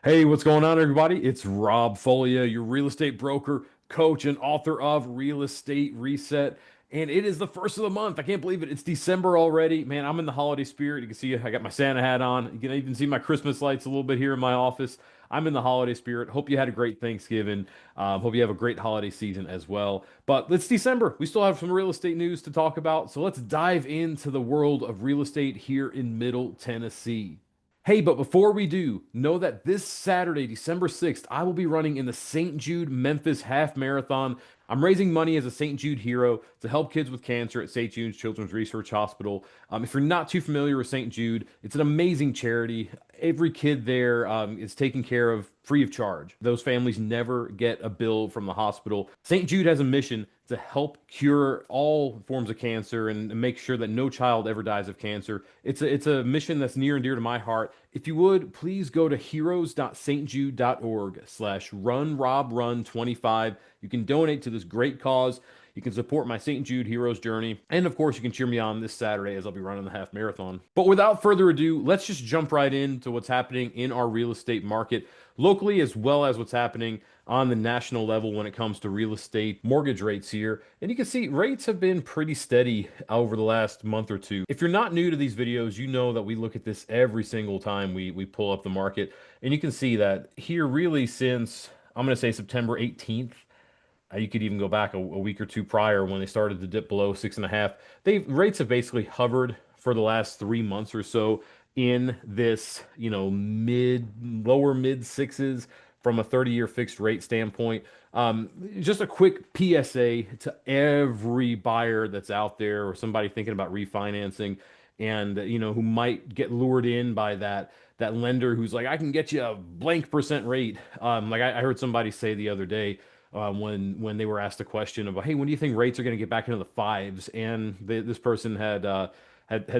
Hey, what's going on, everybody? It's Rob Folia, your real estate broker, coach, and author of Real Estate Reset. And it is the first of the month. I can't believe it. It's December already. Man, I'm in the holiday spirit. You can see I got my Santa hat on. You can even see my Christmas lights a little bit here in my office. I'm in the holiday spirit. Hope you had a great Thanksgiving. Hope you have a great holiday season as well. But it's December. We still have some real estate news to talk about. So let's dive into the world of real estate here in Middle Tennessee. Hey, but before we do, know that this Saturday, December 6th, I will be running in the St. Jude Memphis Half Marathon. I'm raising money as a St. Jude hero to help kids with cancer at St. Jude's Children's Research Hospital. If you're not too familiar with St. Jude, it's an amazing charity. Every kid there is taken care of free of charge. Those families never get a bill from the hospital. St. Jude has a mission to help cure all forms of cancer and make sure that no child ever dies of cancer. It's a mission that's near and dear to my heart. If you would, please go to heroes.stjude.org/runrobrun25. You can donate to this great cause. You can support my St. Jude Heroes journey. And of course, you can cheer me on this Saturday as I'll be running the half marathon. But without further ado, let's just jump right into what's happening in our real estate market locally, as well as what's happening on the national level when it comes to real estate mortgage rates here. And you can see rates have been pretty steady over the last month or two. If you're not new to these videos, you know that we look at this every single time we pull up the market. And you can see that here really since, I'm going to say September 18th, you could even go back a week or two prior when they started to dip below 6.5. Rates have basically hovered for the last 3 months or so in this, lower mid sixes from a 30-year fixed rate standpoint. Just a quick PSA to every buyer that's out there or somebody thinking about refinancing and who might get lured in by that lender who's like, I can get you a blank percent rate. Like I heard somebody say the other day, when they were asked a question about, hey, when do you think rates are going to get back into the fives? And this person had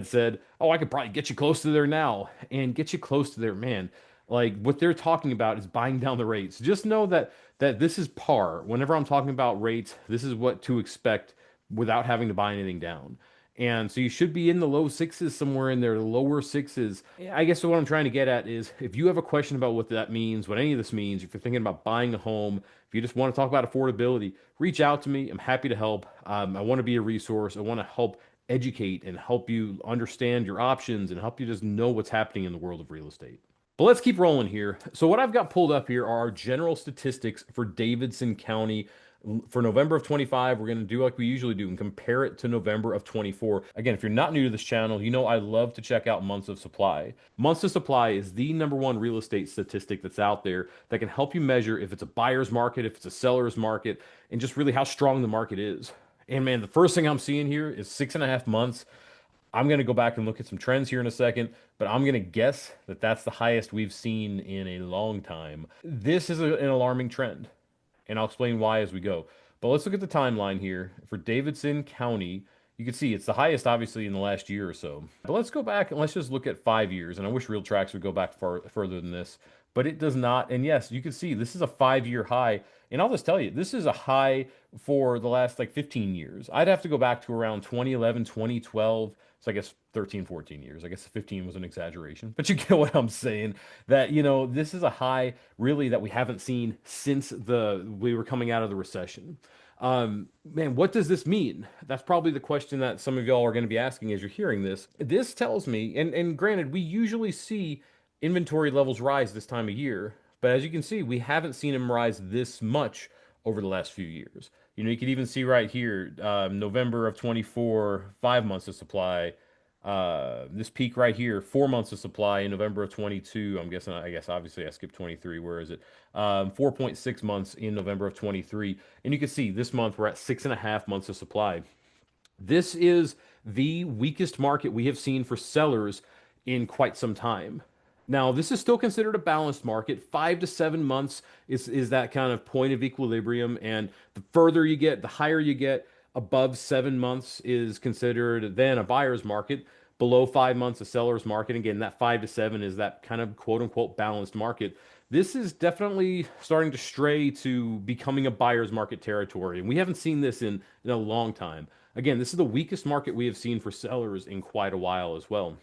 said, oh, I could probably get you close to there now, and get you close to there, man. Like what they're talking about is buying down the rates. Just know that this is par. Whenever I'm talking about rates, this is what to expect without having to buy anything down. And so you should be in the low sixes, somewhere in there, the lower sixes. I guess what I'm trying to get at is if you have a question about what that means, what any of this means, if you're thinking about buying a home, if you just want to talk about affordability, reach out to me. I'm happy to help. I want to be a resource. I want to help educate and help you understand your options and help you just know what's happening in the world of real estate. But let's keep rolling here. So what I've got pulled up here are our general statistics for Davidson County for November of 25. We're going to do like we usually do and compare it to November of 24. Again, if you're not new to this channel, you know I love to check out months of supply. Months of supply is the number one real estate statistic that's out there that can help you measure if it's a buyer's market, if it's a seller's market, and just really how strong the market is. And man, the first thing I'm seeing here is 6.5 months. I'm going to go back and look at some trends here in a second, but I'm going to guess that that's the highest we've seen in a long time. This is an alarming trend, and I'll explain why as we go. But let's look at the timeline here. For Davidson County, you can see it's the highest, obviously, in the last year or so. But let's go back and let's just look at 5 years. And I wish Real Tracks would go back further than this, but it does not. And yes, you can see this is a 5 year high. And I'll just tell you, this is a high for the last like 15 years. I'd have to go back to around 2011, 2012. So I guess 13, 14 years. I guess 15 was an exaggeration, but you get what I'm saying. That, this is a high really that we haven't seen since we were coming out of the recession. Man, what does this mean? That's probably the question that some of y'all are going to be asking as you're hearing this. This tells me, and granted, we usually see inventory levels rise this time of year, but as you can see, we haven't seen them rise this much over the last few years. You can even see right here, November of 24, 5 months of supply. This peak right here, 4 months of supply in November of 22. I guess obviously I skipped 23. Where is it? 4.6 months in November of 23. And you can see this month we're at 6.5 months of supply. This is the weakest market we have seen for sellers in quite some time. Now, this is still considered a balanced market. 5 to 7 months is that kind of point of equilibrium. And the further you get, the higher you get, above 7 months is considered then a buyer's market. Below 5 months, a seller's market. Again, that 5 to 7 is that kind of quote unquote balanced market. This is definitely starting to stray to becoming a buyer's market territory. And we haven't seen this in a long time. Again, this is the weakest market we have seen for sellers in quite a while as well.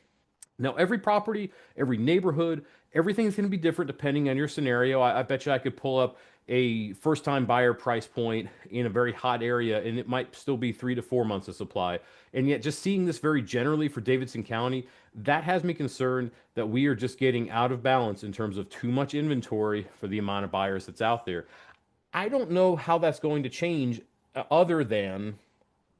Now, every property, every neighborhood, Everything's going to be different depending on your scenario. I bet you I could pull up a first time buyer price point in a very hot area and it might still be 3 to 4 months of supply. And yet, just seeing this very generally for Davidson County, that has me concerned that we are just getting out of balance in terms of too much inventory for the amount of buyers that's out there. I don't know how that's going to change other than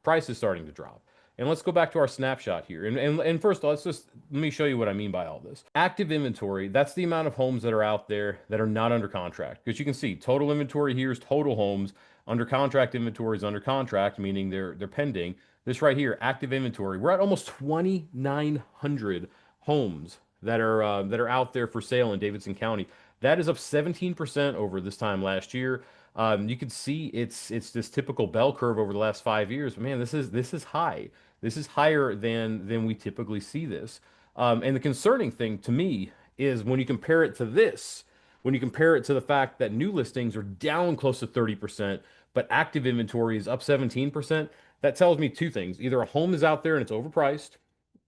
prices starting to drop. And let's go back to our snapshot here. And first, let me show you what I mean by all this. Active inventory, that's the amount of homes that are out there that are not under contract. Because you can see total inventory here is total homes. Under contract inventory is under contract, meaning they're pending. This right here, active inventory, we're at almost 2,900 homes that are out there for sale in Davidson County. That is up 17% over this time last year. You can see it's this typical bell curve over the last 5 years. But man, this is high. This is higher than we typically see this. And the concerning thing to me is when you compare it to this, when you compare it to the fact that new listings are down close to 30%, but active inventory is up 17%, that tells me two things. Either a home is out there and it's overpriced,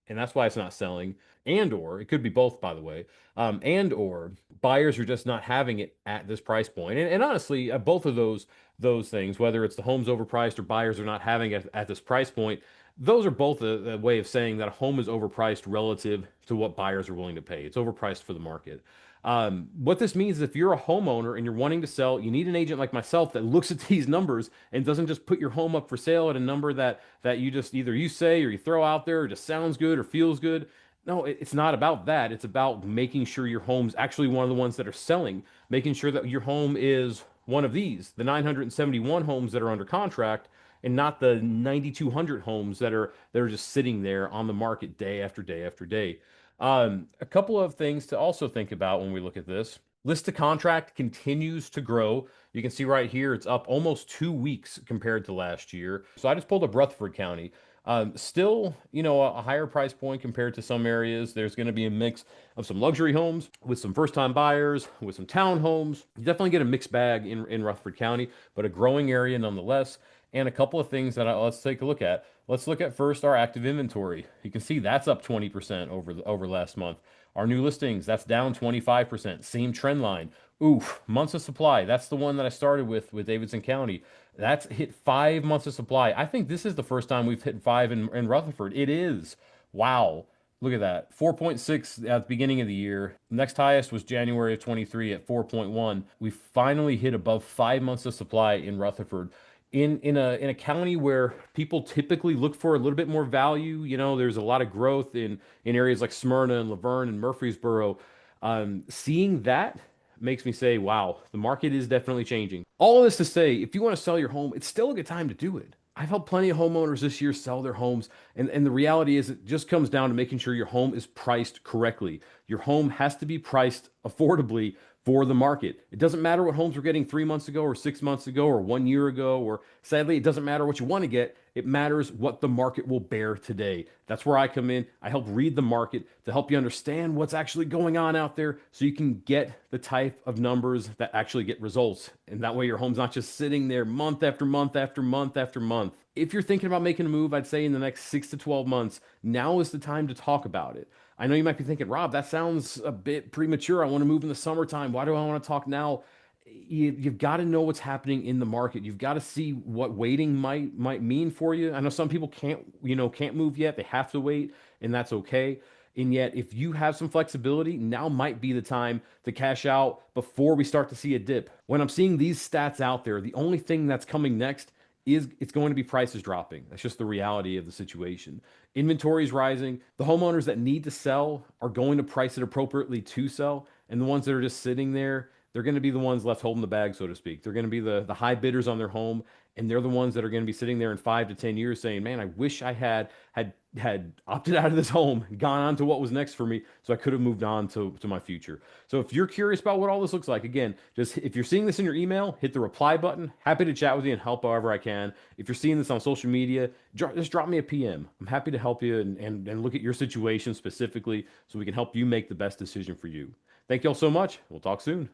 and that's why it's not selling, and or it could be both, by the way, and or buyers are just not having it at this price point. And honestly, both of those things, whether it's the home's overpriced or buyers are not having it at this price point, those are both a way of saying that a home is overpriced relative to what buyers are willing to pay. It's overpriced for the market. What this means is if you're a homeowner and you're wanting to sell, you need an agent like myself that looks at these numbers and doesn't just put your home up for sale at a number that you just either you say or you throw out there or just sounds good or feels good. No, it's not about that. It's about making sure your home's actually one of the ones that are selling, making sure that your home is one of these, the 971 homes that are under contract, and not the 9,200 homes that are just sitting there on the market day after day after day. A couple of things to also think about when we look at this. List to contract continues to grow. You can see right here, it's up almost 2 weeks compared to last year. So I just pulled up Rutherford County. Still, a higher price point compared to some areas. There's going to be a mix of some luxury homes with some first-time buyers, with some townhomes. You definitely get a mixed bag in Rutherford County, but a growing area nonetheless. And a couple of things that let's take a look at. Let's look at first our active inventory. You can see that's up 20% over last month. Our new listings, that's down 25%. Same trend line. Oof, months of supply. That's the one that I started with Davidson County. That's hit 5 months of supply. I think this is the first time we've hit five in Rutherford. It is. Wow. Look at that. 4.6 at the beginning of the year. Next highest was January of 23 at 4.1. We finally hit above 5 months of supply in Rutherford. In a county where people typically look for a little bit more value, there's a lot of growth in areas like Smyrna and Laverne and Murfreesboro. Seeing that makes me say, wow, the market is definitely changing. All of this to say, if you want to sell your home, it's still a good time to do it. I've helped plenty of homeowners this year sell their homes, and the reality is it just comes down to making sure your home is priced correctly. Your home has to be priced affordably for the market. It doesn't matter what homes were getting 3 months ago or 6 months ago or 1 year ago, or sadly, it doesn't matter what you want to get. It matters what the market will bear today. That's where I come in. I help read the market to help you understand what's actually going on out there so you can get the type of numbers that actually get results. And that way your home's not just sitting there month after month after month after month. If you're thinking about making a move, I'd say in the next 6 to 12 months, now is the time to talk about it. I know you might be thinking, Rob, that sounds a bit premature. I want to move in the summertime. Why do I want to talk now? You've got to know what's happening in the market. You've got to see what waiting might mean for you. I know some people can't move yet. They have to wait, and that's okay. And yet, if you have some flexibility, now might be the time to cash out before we start to see a dip. When I'm seeing these stats out there, the only thing that's coming next is it's going to be prices dropping. That's just the reality of the situation. Inventory is rising. The homeowners that need to sell are going to price it appropriately to sell. And the ones that are just sitting there, they're going to be the ones left holding the bag, so to speak. They're going to be the high bidders on their home. And they're the ones that are going to be sitting there in 5 to 10 years saying, man, I wish I had opted out of this home, gone on to what was next for me, so I could have moved on to my future. So if you're curious about what all this looks like, again, just if you're seeing this in your email, hit the reply button. Happy to chat with you and help however I can. If you're seeing this on social media, just drop me a PM. I'm happy to help you and look at your situation specifically so we can help you make the best decision for you. Thank you all so much. We'll talk soon.